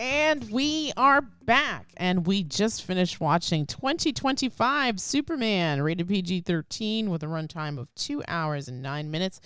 And we are back, and we just finished watching 2025 Superman, rated PG-13 with a runtime of 2 hours and 9 minutes.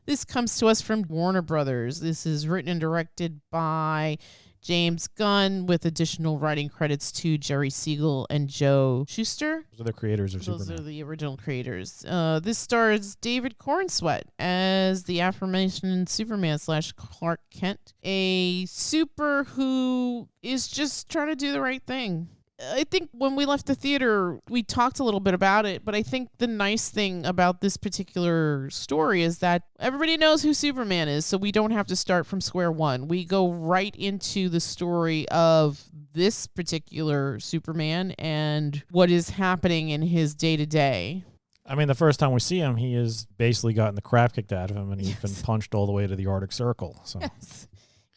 This comes to us from Warner Brothers. This is written and directed by James Gunn with additional writing credits to Jerry Siegel and Joe Shuster. Those are the creators of Superman. Those are the original creators. This stars David Corenswet as the aforementioned Superman / Clark Kent, a super who is just trying to do the right thing. I think when we left the theater, we talked a little bit about it, but I think the nice thing about this particular story is that everybody knows who Superman is, so we don't have to start from square one. We go right into the story of this particular Superman and what is happening in his day-to-day. I mean, the first time we see him, he has basically gotten the crap kicked out of him, and he's been punched all the way to the Arctic Circle. So.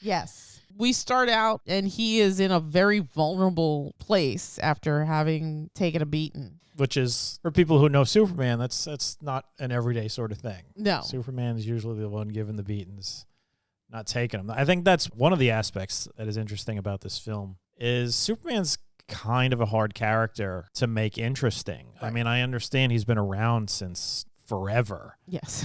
Yes. We start out, and he is in a very vulnerable place after having taken a beating. Which is, for people who know Superman, that's not an everyday sort of thing. No. Superman is usually the one giving the beatings, not taking them. I think that's one of the aspects that is interesting about this film, is Superman's kind of a hard character to make interesting. Right. I mean, I understand he's been around since forever. Yes.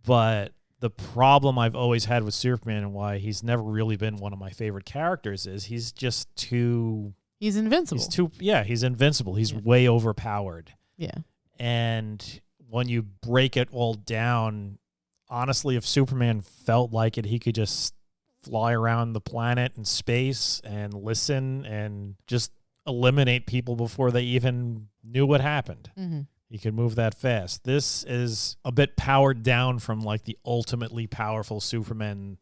But the problem I've always had with Superman and why he's never really been one of my favorite characters is he's just too... He's invincible. He's invincible. He's way overpowered. Yeah. And when you break it all down, honestly, if Superman felt like it, he could just fly around the planet and space and listen and just eliminate people before they even knew what happened. Mm-hmm. He can move that fast. This is a bit powered down from like the ultimately powerful Supermen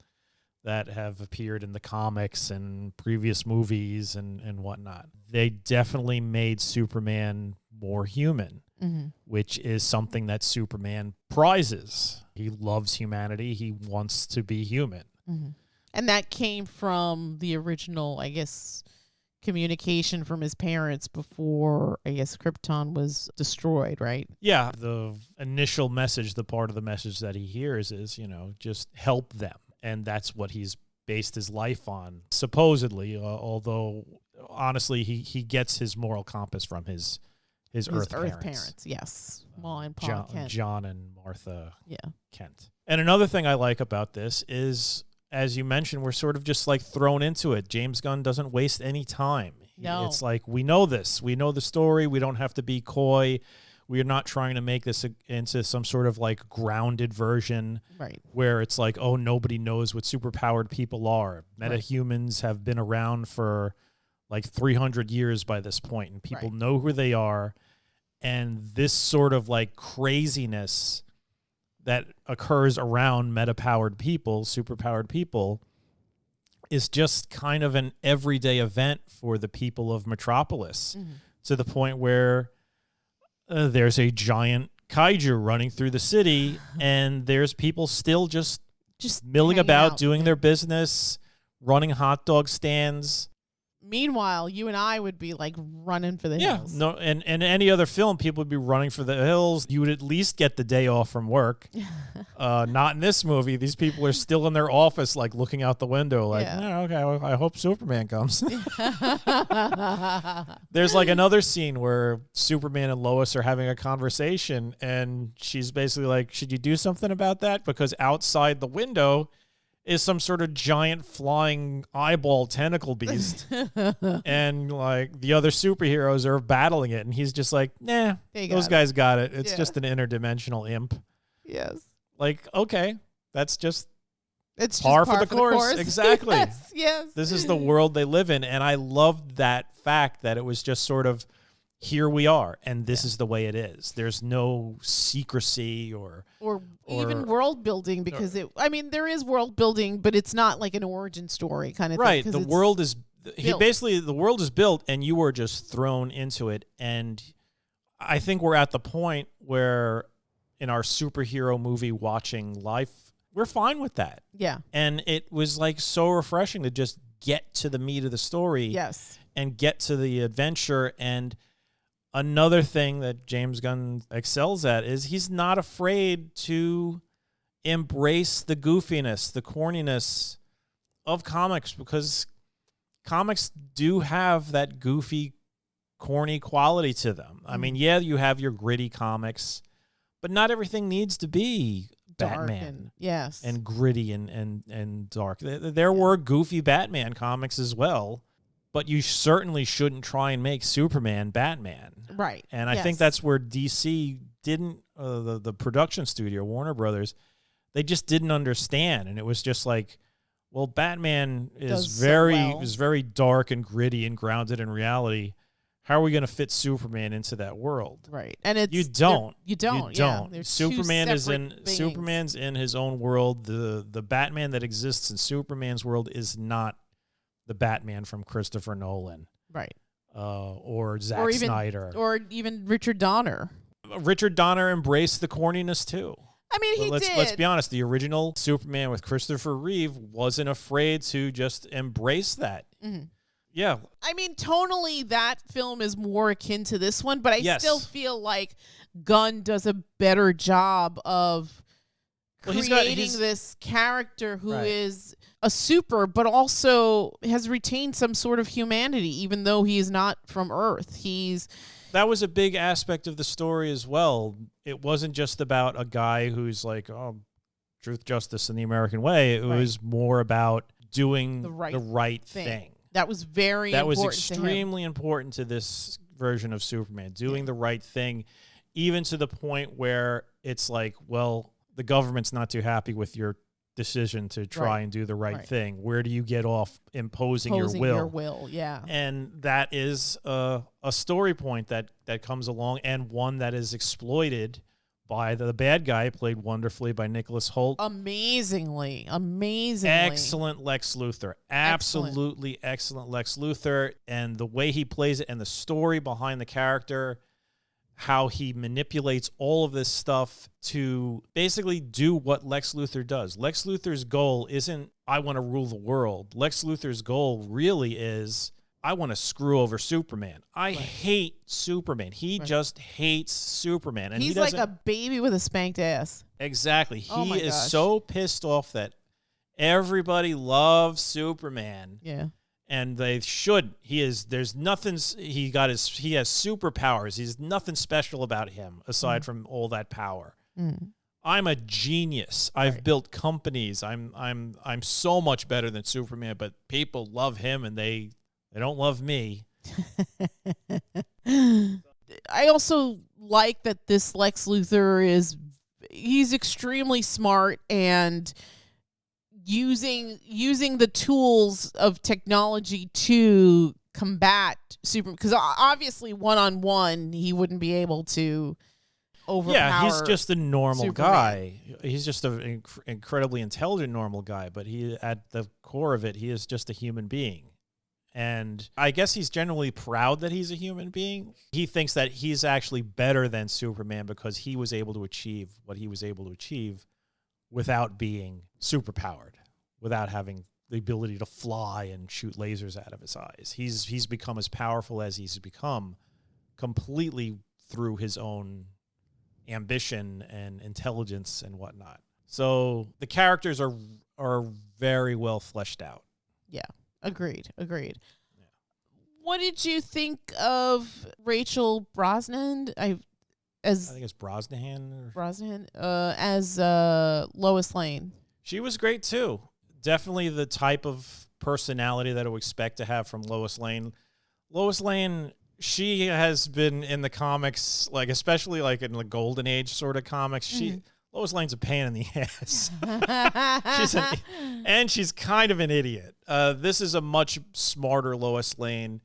that have appeared in the comics and previous movies and whatnot. They definitely made Superman more human, which is something that Superman prizes. He loves humanity. He wants to be human. Mm-hmm. And that came from the original, I guess, communication from his parents before, I guess, Krypton was destroyed, right? Yeah, the initial message, the part of the message that he hears is, just help them. And that's what he's based his life on, supposedly, although, honestly, he gets his moral compass from his Earth parents. Yes. Well, and Paul Kent. John and Martha Kent. And another thing I like about this is, as you mentioned, we're sort of just like thrown into it. James Gunn doesn't waste any time. No. It's like, we know this. We know the story. We don't have to be coy. We are not trying to make this into some sort of like grounded version, right? Where it's like, oh, nobody knows what superpowered people are. Metahumans have been around for like 300 years by this point, and people know who they are. And this sort of like craziness that occurs around meta-powered people, superpowered people, is just kind of an everyday event for the people of Metropolis, to the point where there's a giant kaiju running through the city, and there's people still just milling about, doing their business, running hot dog stands. Meanwhile, you and I would be like running for the hills. No, and any other film, people would be running for the hills. You would at least get the day off from work. Not in this movie. These people are still in their office, like looking out the window, like, okay, well, I hope Superman comes. There's like another scene where Superman and Lois are having a conversation, and she's basically like, should you do something about that? Because outside the window is some sort of giant flying eyeball tentacle beast. And like the other superheroes are battling it, and he's just like, nah, those guys got it. It's just an interdimensional imp. Yes. Like, okay, it's just par for the course. Exactly. Yes. This is the world they live in. And I loved that fact that it was just sort of, here we are, and this is the way it is. There's no secrecy or even world building, because there is world building, but it's not like an origin story kind of thing. Right. The world is the world is built, and you are just thrown into it. And I think we're at the point where in our superhero movie watching life, we're fine with that. Yeah. And it was like so refreshing to just get to the meat of the story. Yes. And get to the adventure. And another thing that James Gunn excels at is he's not afraid to embrace the goofiness, the corniness of comics, because comics do have that goofy, corny quality to them. I mean, yeah, you have your gritty comics, but not everything needs to be Dark Batman. yes. And gritty and dark. There were goofy Batman comics as well, but you certainly shouldn't try and make Superman Batman. Right. And I think that's where DC didn't, the production studio, Warner Brothers, they just didn't understand. And it was just like, well, Batman is very dark and gritty and grounded in reality. How are we going to fit Superman into that world? Right. And it's you don't. Yeah, Superman's in his own world. The Batman that exists in Superman's world is not the Batman from Christopher Nolan. Right. Or Zack Snyder. Or even Richard Donner. Richard Donner embraced the corniness too. I mean, he did. Let's be honest. The original Superman with Christopher Reeve wasn't afraid to just embrace that. Mm-hmm. Yeah. I mean, tonally, that film is more akin to this one, but I still feel like Gunn does a better job of creating this character who is a super, but also has retained some sort of humanity, even though he is not from Earth. That was a big aspect of the story as well. It wasn't just about a guy who's like, oh, truth, justice, and the American way. It was more about doing the right thing. That was important. That was extremely important to this version of Superman, doing the right thing, even to the point where it's like, well, the government's not too happy with your decision to try and do the right thing. Where do you get off imposing your will? Your will, yeah. And that is a story point that comes along, and one that is exploited by the bad guy, played wonderfully by Nicholas Hoult. Amazingly. Excellent Lex Luthor. Absolutely excellent Lex Luthor. And the way he plays it and the story behind the character, how he manipulates all of this stuff to basically do what Lex Luthor does. Lex Luthor's goal isn't, I want to rule the world. Lex Luthor's goal really is, I want to screw over Superman. I hate Superman. He just hates Superman. And he's like a baby with a spanked ass. Exactly. He is so pissed off that everybody loves Superman. Yeah. And they should. There's nothing, he has superpowers. There's nothing special about him aside from all that power. Mm. I'm a genius. I've built companies. I'm so much better than Superman, but people love him and they don't love me. I also like that this Lex Luthor he's extremely smart and using the tools of technology to combat Superman. Because obviously, one-on-one, he wouldn't be able to overpower. Yeah, he's just a normal Superman. guy. He's just an incredibly intelligent normal guy. But at the core of it, he is just a human being. And I guess he's generally proud that he's a human being. He thinks that he's actually better than Superman because he was able to achieve what he was able to achieve without being superpowered, without having the ability to fly and shoot lasers out of his eyes. He's become as powerful as he's become completely through his own ambition and intelligence and whatnot. So the characters are very well fleshed out. Yeah. Agreed. Yeah. What did you think of Rachel Brosnahan? I think it's Brosnahan. As Lois Lane. She was great too. Definitely the type of personality that I would expect to have from Lois Lane. Lois Lane, she has been in the comics, like especially like in the Golden Age sort of comics. Lois Lane's a pain in the ass. She's kind of an idiot. This is a much smarter Lois Lane.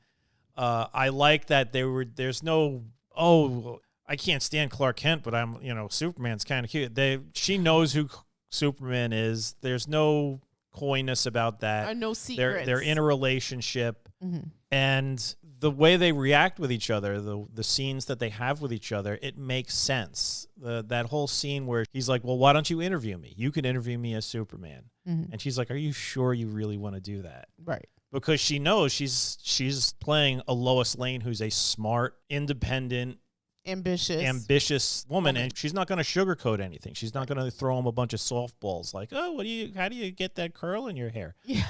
I like that there's no, I can't stand Clark Kent, but Superman's kind of cute. She knows who Superman is. There's no coyness about that. No secrets. They're in a relationship. Mm-hmm. And the way they react with each other, the scenes that they have with each other, it makes sense. That whole scene where he's like, well, why don't you interview me? You can interview me as Superman. Mm-hmm. And she's like, are you sure you really want to do that? Right. Because she knows she's playing a Lois Lane who's a smart, independent, ambitious woman, and she's not going to sugarcoat anything. She's not going to throw him a bunch of softballs like, oh, how do you get that curl in your hair? Yeah.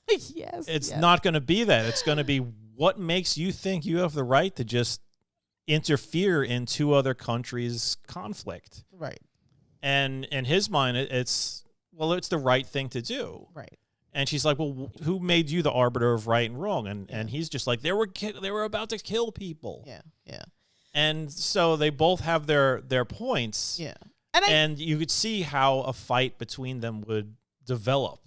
Yes. It's yes. not going to be that. It's going to be what makes you think you have the right to just interfere in two other countries' conflict. Right. And in his mind, it's the right thing to do. Right. And she's like, well, who made you the arbiter of right and wrong? And he's just like, they were about to kill people. Yeah. Yeah. And so they both have their points. Yeah. And you could see how a fight between them would develop.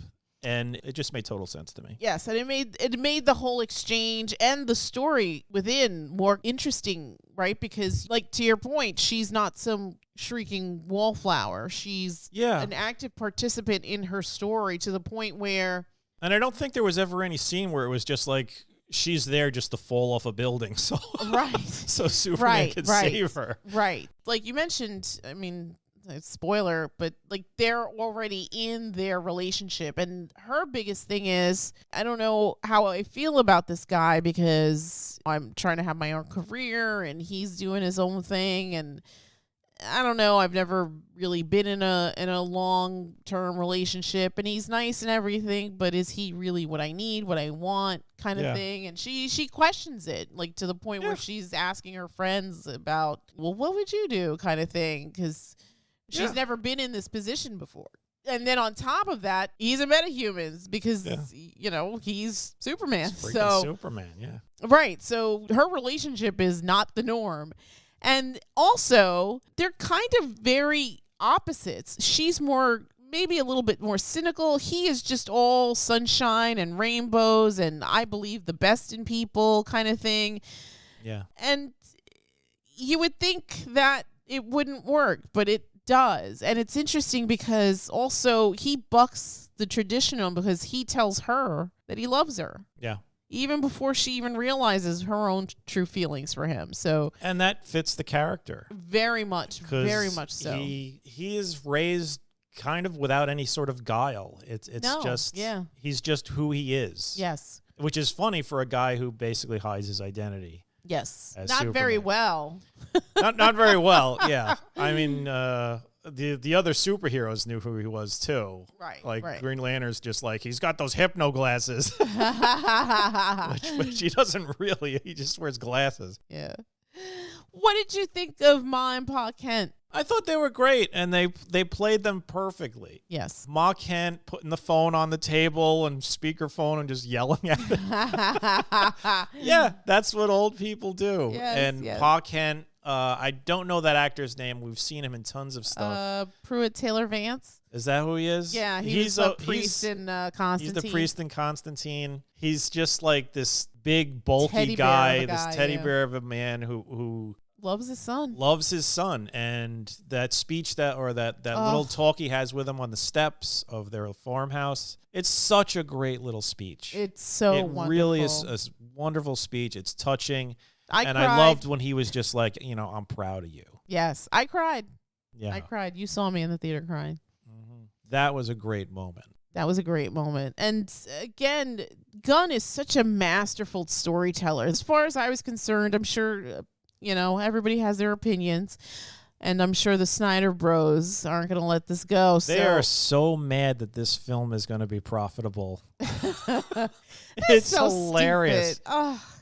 And it just made total sense to me. Yes, and it made the whole exchange and the story within more interesting, right? Because, like, to your point, she's not some shrieking wallflower. She's an active participant in her story to the point where... And I don't think there was ever any scene where it was just like, she's there just to fall off a building so Superman could save her. Right. Like you mentioned, I mean... spoiler, but like they're already in their relationship, and her biggest thing is, I don't know how I feel about this guy because I'm trying to have my own career and he's doing his own thing, and I don't know, I've never really been in a long-term relationship, and he's nice and everything, but is he really what I need, what I want, kind of thing? And she questions it, like to the point where she's asking her friends about, well, what would you do, kind of thing, because she's never been in this position before. And then on top of that, he's a metahumans because, he's Superman. So Superman, Right. So her relationship is not the norm. And also, they're kind of very opposites. She's maybe a little bit more cynical. He is just all sunshine and rainbows and I believe the best in people kind of thing. Yeah. And you would think that it wouldn't work, but it does. And it's interesting because also he bucks the traditional because he tells her that he loves her. Yeah. Even before she even realizes her own true feelings for him. So, and that fits the character. Very much so. He is raised kind of without any sort of guile. He's just who he is. Yes. Which is funny for a guy who basically hides his identity. Yes. Not Superman. very well. not very well. Yeah. I mean, the other superheroes knew who he was too. Right. Like Green Lantern's just like, he's got those hypno glasses, which he doesn't really. He just wears glasses. Yeah. What did you think of Ma and Pa Kent? I thought they were great, and they played them perfectly. Yes. Ma Kent putting the phone on the table and speakerphone and just yelling at it. Yeah, that's what old people do. Yes, Pa Kent, I don't know that actor's name. We've seen him in tons of stuff. Pruitt Taylor Vance. Is that who he is? Yeah, he's the priest in Constantine. He's the priest in Constantine. He's just like this big, bulky guy, this teddy bear of a man who loves his son. Loves his son. And that speech that little talk he has with him on the steps of their farmhouse, it's such a great little speech. It's so wonderful. It really is a wonderful speech. It's touching. I loved when he was just like, I'm proud of you. Yes, I cried. Yeah. I cried. You saw me in the theater crying. Mm-hmm. That was a great moment. That was a great moment. And again, Gunn is such a masterful storyteller. As far as I was concerned, I'm sure, everybody has their opinions. And I'm sure the Snyder bros aren't going to let this go. They are so mad that this film is going to be profitable. It's so hilarious.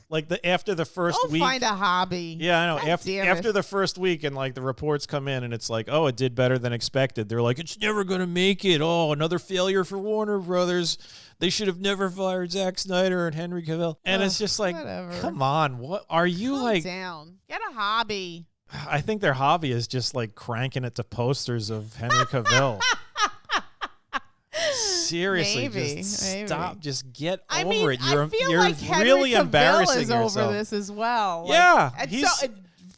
Like after the first week, find a hobby. Yeah, I know. After the first week, and like the reports come in, and it's like, oh, it did better than expected. They're like, it's never gonna make it. Oh, another failure for Warner Brothers. They should have never fired Zack Snyder and Henry Cavill. And it's just like, come on, what are you Calm down. Get a hobby. I think their hobby is just like cranking it to posters of Henry Cavill. Seriously, maybe. Stop. Just get over it. You're like really embarrassing is yourself. Over this as well. Yeah, he's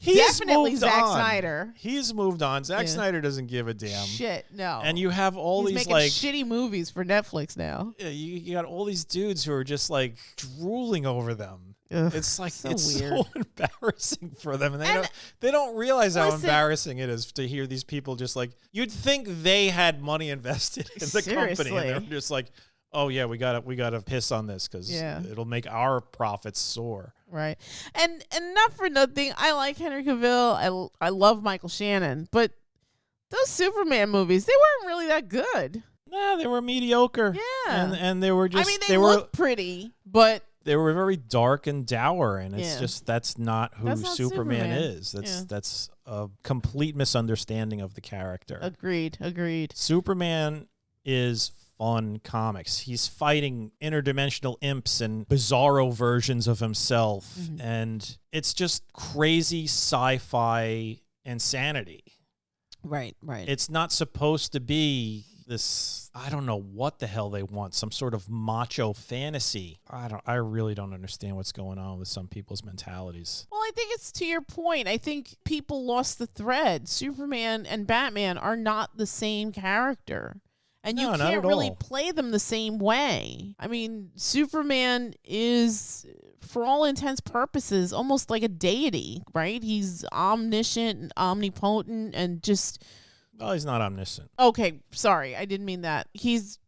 definitely Zack Snyder. He's moved on. Zack Snyder doesn't give a damn. Shit, no. And you have all he's these making shitty movies for Netflix now. Yeah, you got all these dudes who are just like drooling over them. Ugh, it's like so it's weird. so embarrassing for them, and they don't realize how embarrassing it is to hear these people just like, you'd think they had money invested in the company, and they're just like, oh yeah, we gotta piss on this because it'll make our profits soar. Right, and not for nothing, I like Henry Cavill. I love Michael Shannon, but those Superman movies, they weren't really that good. Nah, they were mediocre. Yeah. And they were just I mean, they look pretty, but they were very dark and dour, and it's Yeah. just that's not who That's not Superman Superman. is. Yeah. That's a complete misunderstanding of the character. agreed. Superman is fun comics. He's fighting interdimensional imps and bizarro versions of himself, and it's just crazy sci-fi insanity. Right. It's not supposed to be this, I don't know what the hell they want, some sort of macho fantasy. I really don't understand what's going on with some people's mentalities. Well, I think it's to your point. I think people lost the thread. Superman and Batman are not the same character. And No, you not can't at really all. play them the same way. I mean, Superman is, for all intents purposes, almost like a deity, right? He's omniscient and omnipotent and just... Well, he's not omniscient. Okay, sorry. I didn't mean that. He's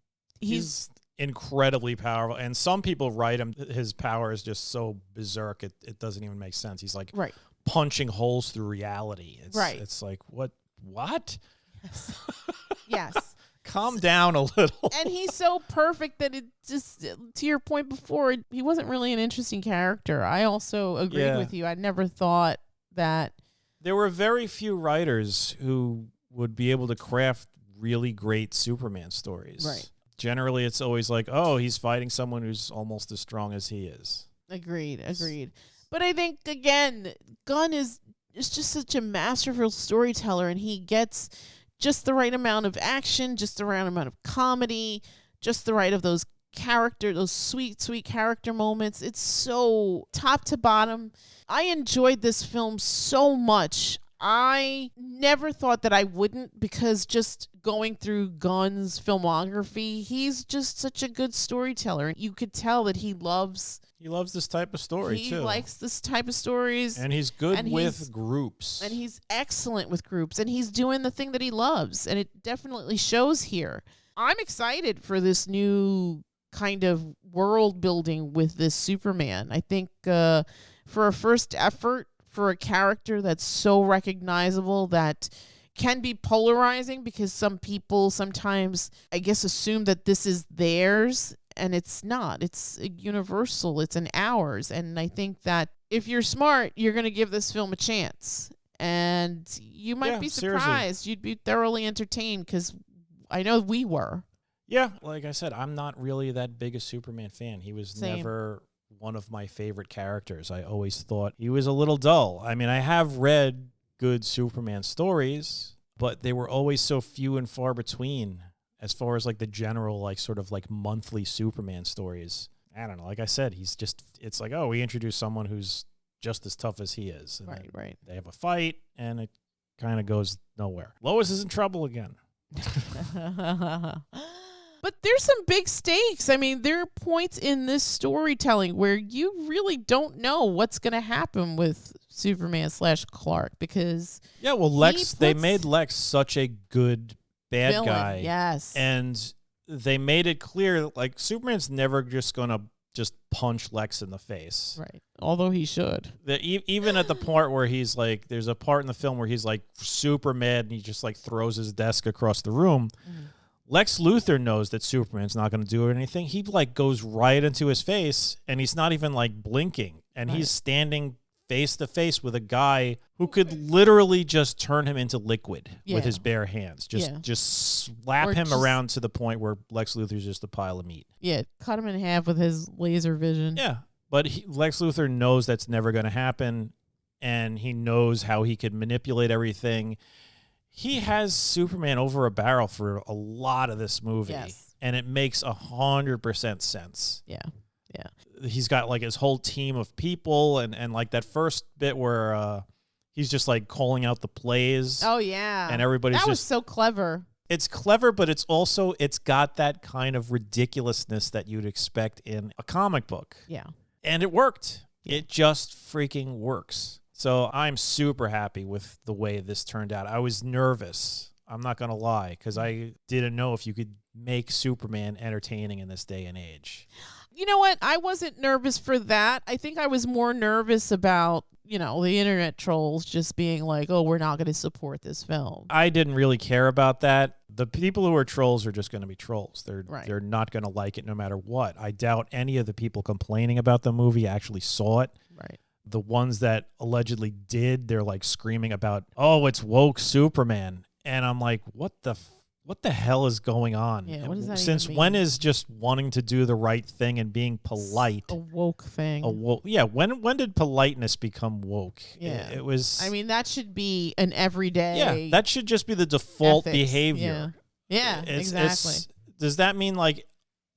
incredibly powerful, and some people write him, his power is just so berserk it doesn't even make sense. He's like right. punching holes through reality. It's like, what? Yes. Calm down a little. And he's so perfect that it just, to your point before, he wasn't really an interesting character. I also agreed with you. I never thought that. There were very few writers who would be able to craft really great Superman stories. Right. Generally, it's always like, oh, he's fighting someone who's almost as strong as he is. Agreed. But I think, again, Gunn is just such a masterful storyteller, and he gets just the right amount of action, just the right amount of comedy, just the right of those sweet character moments. It's so top to bottom. I enjoyed this film so much. I never thought that I wouldn't, because just going through Gunn's filmography, he's just such a good storyteller. You could tell that he loves this type of story, too. He likes this type of stories. And he's good with groups. And he's excellent with groups. And he's doing the thing that he loves. And it definitely shows here. I'm excited for this new kind of world building with this Superman. I think for a first effort, for a character that's so recognizable, that can be polarizing, because some people sometimes, I guess, assume that this is theirs, and it's not. It's a universal. It's an ours. And I think that if you're smart, you're going to give this film a chance. And you might be surprised. Seriously. You'd be thoroughly entertained, because I know we were. Yeah, like I said, I'm not really that big a Superman fan. He was Same. never one of my favorite characters. I always thought he was a little dull. I mean, I have read good Superman stories, but they were always so few and far between as far as like the general, like sort of like monthly Superman stories. I don't know. Like I said, it's like, oh, we introduced someone who's just as tough as he is. And Right. They have a fight, and it kind of goes nowhere. Lois is in trouble again. But there's some big stakes. I mean, there are points in this storytelling where you really don't know what's going to happen with Superman/Clark, because they made Lex such a good bad villain, guy. yes. And they made it clear that, like, Superman's never just going to just punch Lex in the face. Right. Although he should. Even at the part where he's like, there's a part in the film where he's like super mad and he just like throws his desk across the room. Mm-hmm. Lex Luthor knows that Superman's not going to do anything. He like goes right into his face, and he's not even like blinking, and he's standing face to face with a guy who could literally just turn him into liquid with his bare hands. Just slap him around to the point where Lex Luthor's just a pile of meat. Yeah, cut him in half with his laser vision. Yeah, but Lex Luthor knows that's never going to happen, and he knows how he could manipulate everything. He has Superman over a barrel for a lot of this movie, and it makes 100% sense. Yeah. He's got like his whole team of people, and like that first bit where he's just like calling out the plays. Oh yeah, and everybody's that was so clever. It's clever, but it's got that kind of ridiculousness that you'd expect in a comic book. Yeah, and it worked. It just freaking works. So I'm super happy with the way this turned out. I was nervous. I'm not going to lie, because I didn't know if you could make Superman entertaining in this day and age. You know what? I wasn't nervous for that. I think I was more nervous about, the internet trolls just being like, oh, we're not going to support this film. I didn't really care about that. The people who are trolls are just going to be trolls. Right. They're not going to like it no matter what. I doubt any of the people complaining about the movie actually saw it. Right. The ones that allegedly did, they're like screaming about, oh, it's woke Superman. And I'm like, what the hell is going on? Yeah, what does that Since even when mean? is just wanting to do the right thing and being polite A woke thing. Yeah, when did politeness become woke? Yeah. It was. I mean, that should be an everyday. Yeah, that should just be the default ethics. behavior. Yeah, exactly. Does that mean like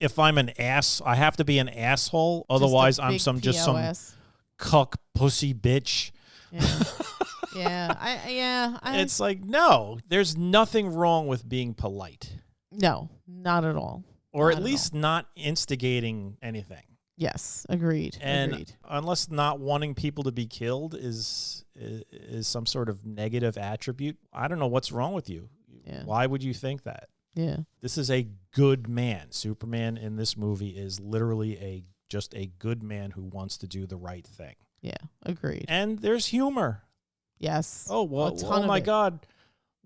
if I'm an ass, I have to be an asshole? Otherwise, I'm some POS. cuck pussy bitch. Yeah. Yeah. It's like, no, there's nothing wrong with being polite. No, not at all. Or Not at least not instigating anything. Yes, agreed. And unless not wanting people to be killed is some sort of negative attribute, I don't know what's wrong with you. Yeah. Why would you think that? Yeah. This is a good man. Superman in this movie is literally just a good man who wants to do the right thing. Yeah, agreed. And there's humor. Yes. Oh, well, oh my God.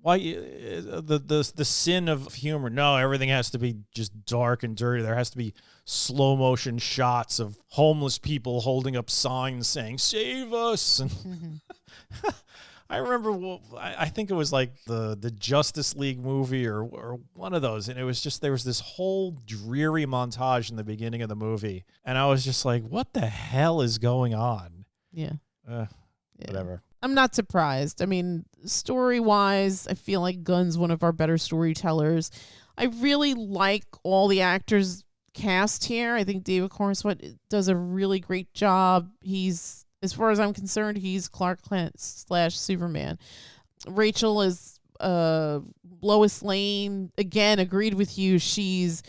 Why the sin of humor? No, everything has to be just dark and dirty. There has to be slow motion shots of homeless people holding up signs saying "Save us!" And I remember, I think it was like the Justice League movie or one of those, and it was just there was this whole dreary montage in the beginning of the movie, and I was just like, "What the hell is going on?" Yeah. Whatever. I'm not surprised. I mean, story-wise, I feel like Gunn's one of our better storytellers. I really like all the actors cast here. I think David Corenswet does a really great job. He's, as far as I'm concerned, he's Clark Kent / Superman. Rachel is Lois Lane. Again, agreed with you. She's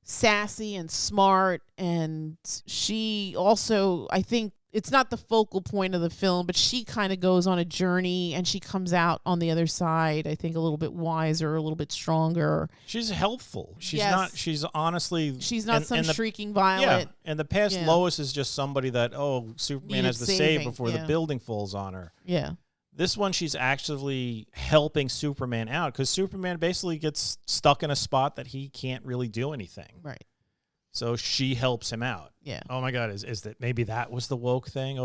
sassy and smart, and she also, I think, it's not the focal point of the film, but she kind of goes on a journey and she comes out on the other side, I think, a little bit wiser, a little bit stronger. She's helpful. She's Yes. not, she's honestly. She's not some shrieking violet. Yeah, in the past, Yeah. Lois is just somebody that, Superman has to save saving, before the building falls on her. Yeah. This one, she's actually helping Superman out because Superman basically gets stuck in a spot that he can't really do anything. Right. So she helps him out. Yeah. Oh my God, is that maybe that was the woke thing?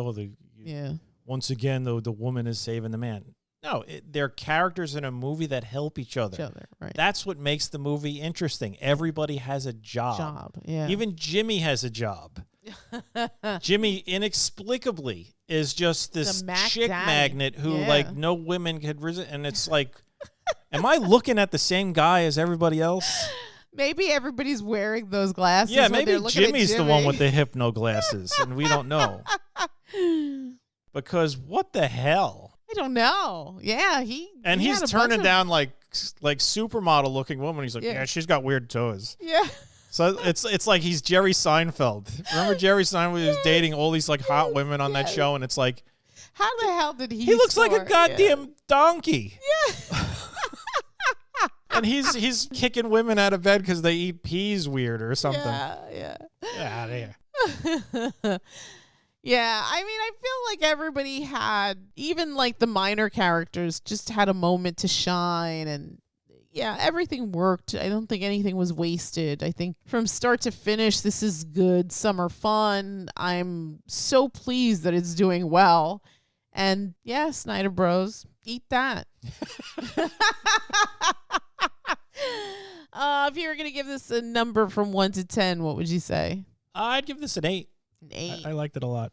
Yeah. Once again, the woman is saving the man. No, they're characters in a movie that help each other. Right. That's what makes the movie interesting. Everybody has a job. Yeah. Even Jimmy has a job. Jimmy inexplicably is just this chick magnet who like no women could resist, and it's like, am I looking at the same guy as everybody else? Maybe everybody's wearing those glasses. Yeah, maybe Jimmy's the one with the hypno glasses, and we don't know. Because what the hell? I don't know. Yeah, he's turning down like supermodel looking woman. He's like, yeah, she's got weird toes. Yeah. So it's like he's Jerry Seinfeld. Remember Jerry Seinfeld was dating all these like hot women on that show, and it's like, how the hell did he? He looks like a goddamn donkey. Yeah. And he's kicking women out of bed because they eat peas weird or something. Yeah. Get out of here. Yeah, I mean, I feel like everybody had, even like the minor characters, just had a moment to shine, and yeah, everything worked. I don't think anything was wasted. I think from start to finish, this is good summer fun. I'm so pleased that it's doing well. And yeah, Snyder Bros, eat that. If you were going to give this a number from 1 to 10, what would you say? I'd give this an 8. An 8. I liked it a lot.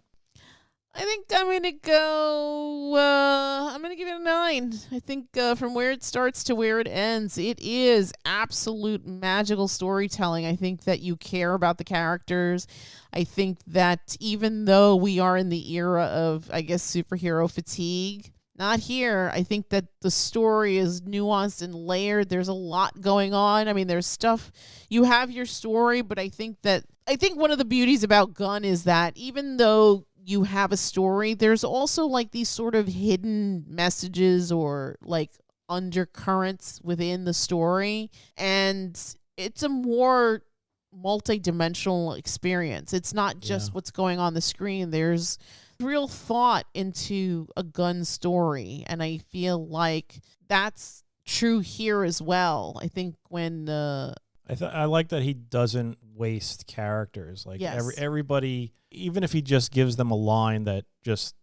I think I'm going to go, I'm going to give it a 9. I think from where it starts to where it ends, it is absolute magical storytelling. I think that you care about the characters. I think that even though we are in the era of, I guess, superhero fatigue, not here. I think that the story is nuanced and layered. There's a lot going on. I mean, there's stuff. You have your story, but I think one of the beauties about Gunn is that even though you have a story, there's also like these sort of hidden messages or like undercurrents within the story. And it's a more multi-dimensional experience. It's not just what's going on the screen. There's real thought into a Gunn story, and I feel like that's true here as well. I think when I like that he doesn't waste characters. Like Yes. everybody, even if he just gives them a line that just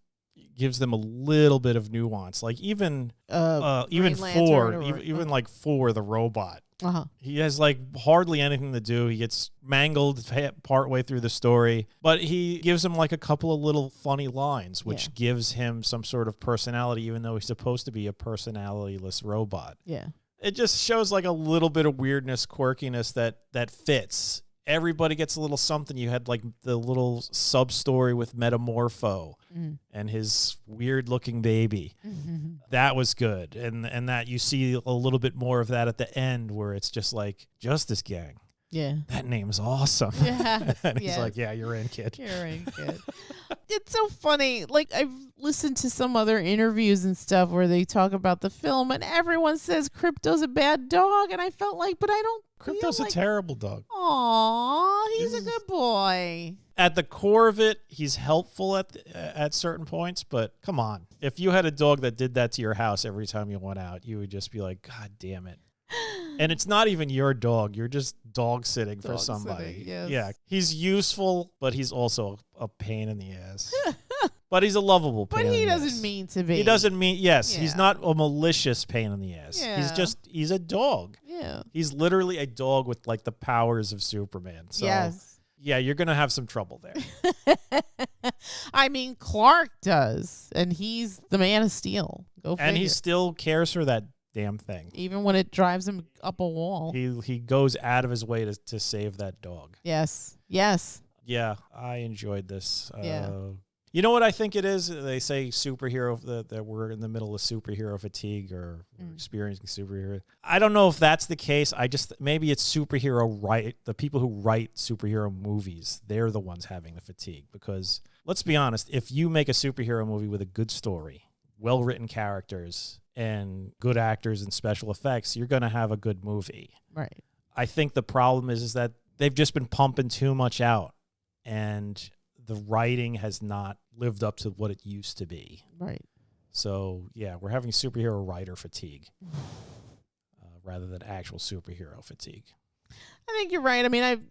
gives them a little bit of nuance. Like even Green Four, Lantern or- even like Four the robot. uh-huh. He has like hardly anything to do. He gets mangled partway through the story, but he gives him like a couple of little funny lines, which gives him some sort of personality, even though he's supposed to be a personalityless robot. Yeah. It just shows like a little bit of weirdness, quirkiness that fits. Everybody gets a little something. You had like the little sub story with Metamorpho and his weird looking baby. Mm-hmm. That was good. And that you see a little bit more of that at the end where it's just like Justice Gang. Yeah. That name's awesome. Yes, and he's yes. like, yeah, you're in, kid. You're in, kid. It's so funny. Like, I've listened to some other interviews and stuff where they talk about the film, and everyone says Krypto's a bad dog, and I felt like, but I don't. Krypto's a terrible dog. Aw, he's a good boy. At the core of it, he's helpful at certain points, but come on. If you had a dog that did that to your house every time you went out, you would just be like, God damn it. And it's not even your dog. You're just dog sitting for somebody. Sitting, yes. Yeah. He's useful, but he's also a pain in the ass. But he's a lovable pain But he in the doesn't ass. mean to be. He doesn't mean, yes, he's Yeah. not a malicious pain in the ass. Yeah. He's a dog. Yeah. He's literally a dog with like the powers of Superman. So Yes. yeah, you're going to have some trouble there. I mean, Clark does, and he's the Man of Steel. Go figure. And he still cares for that damn thing. Even when it drives him up a wall. He goes out of his way to save that dog. Yes. Yes. Yeah, I enjoyed this. Yeah. You know what I think it is? They say superhero, that we're in the middle of superhero fatigue or we're experiencing superhero. I don't know if that's the case. Maybe it's superhero the people who write superhero movies, they're the ones having the fatigue. Because let's be honest, if you make a superhero movie with a good story, well-written characters, and good actors and special effects, you're going to have a good movie. Right. I think the problem is that they've just been pumping too much out, and the writing has not lived up to what it used to be. Right. So, yeah, we're having superhero writer fatigue rather than actual superhero fatigue. I think you're right. I mean,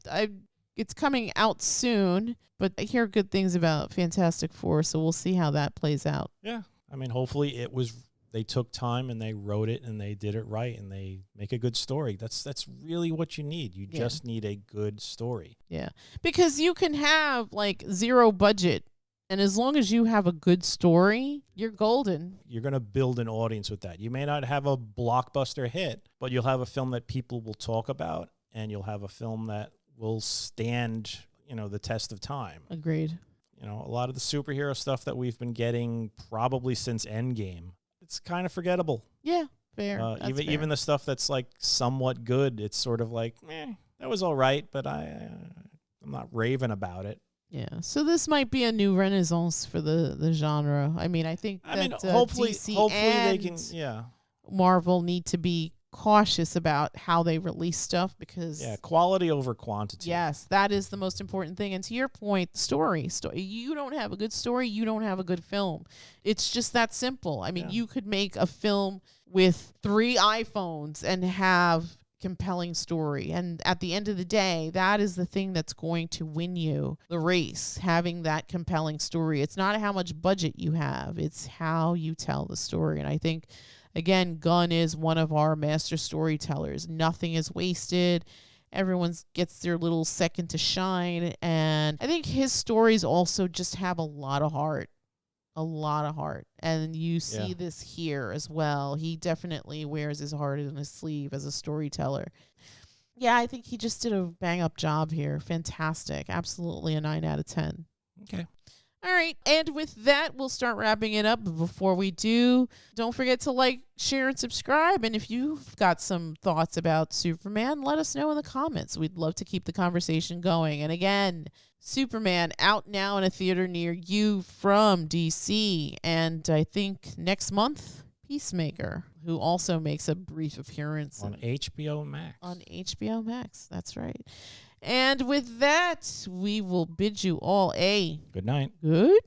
it's coming out soon, but I hear good things about Fantastic Four, so we'll see how that plays out. Yeah. I mean, hopefully they took time and they wrote it and they did it right and they make a good story. That's really what you need. You just need a good story. Yeah. Because you can have like zero budget, and as long as you have a good story, you're golden. You're going to build an audience with that. You may not have a blockbuster hit, but you'll have a film that people will talk about, and you'll have a film that will stand, the test of time. Agreed. A lot of the superhero stuff that we've been getting probably since Endgame, it's kind of forgettable. Yeah, fair. Even the stuff that's like somewhat good, it's sort of like, that was all right, but I'm not raving about it. Yeah, so this might be a new renaissance for the genre. I mean, I think hopefully DC they and can. Yeah, Marvel need to be cautious about how they release stuff because quality over quantity. Yes, that is the most important thing. And to your point, story. You don't have a good story, you don't have a good film. It's just that simple. I mean, you could make a film with 3 iPhones and have compelling story. And at the end of the day, that is the thing that's going to win you the race, having that compelling story. It's not how much budget you have, it's how you tell the story. And I think, again, Gunn is one of our master storytellers. Nothing is wasted. Everyone gets their little second to shine. And I think his stories also just have a lot of heart. A lot of heart. And you see this here as well. He definitely wears his heart on his sleeve as a storyteller. Yeah, I think he just did a bang-up job here. Fantastic. Absolutely a 9 out of 10. Okay. All right, and with that, we'll start wrapping it up. But before we do, don't forget to like, share, and subscribe. And if you've got some thoughts about Superman, let us know in the comments. We'd love to keep the conversation going. And again, Superman out now in a theater near you from DC. And I think next month, Peacemaker, who also makes a brief appearance on HBO Max. On HBO Max, that's right. And with that, we will bid you all a good night. Good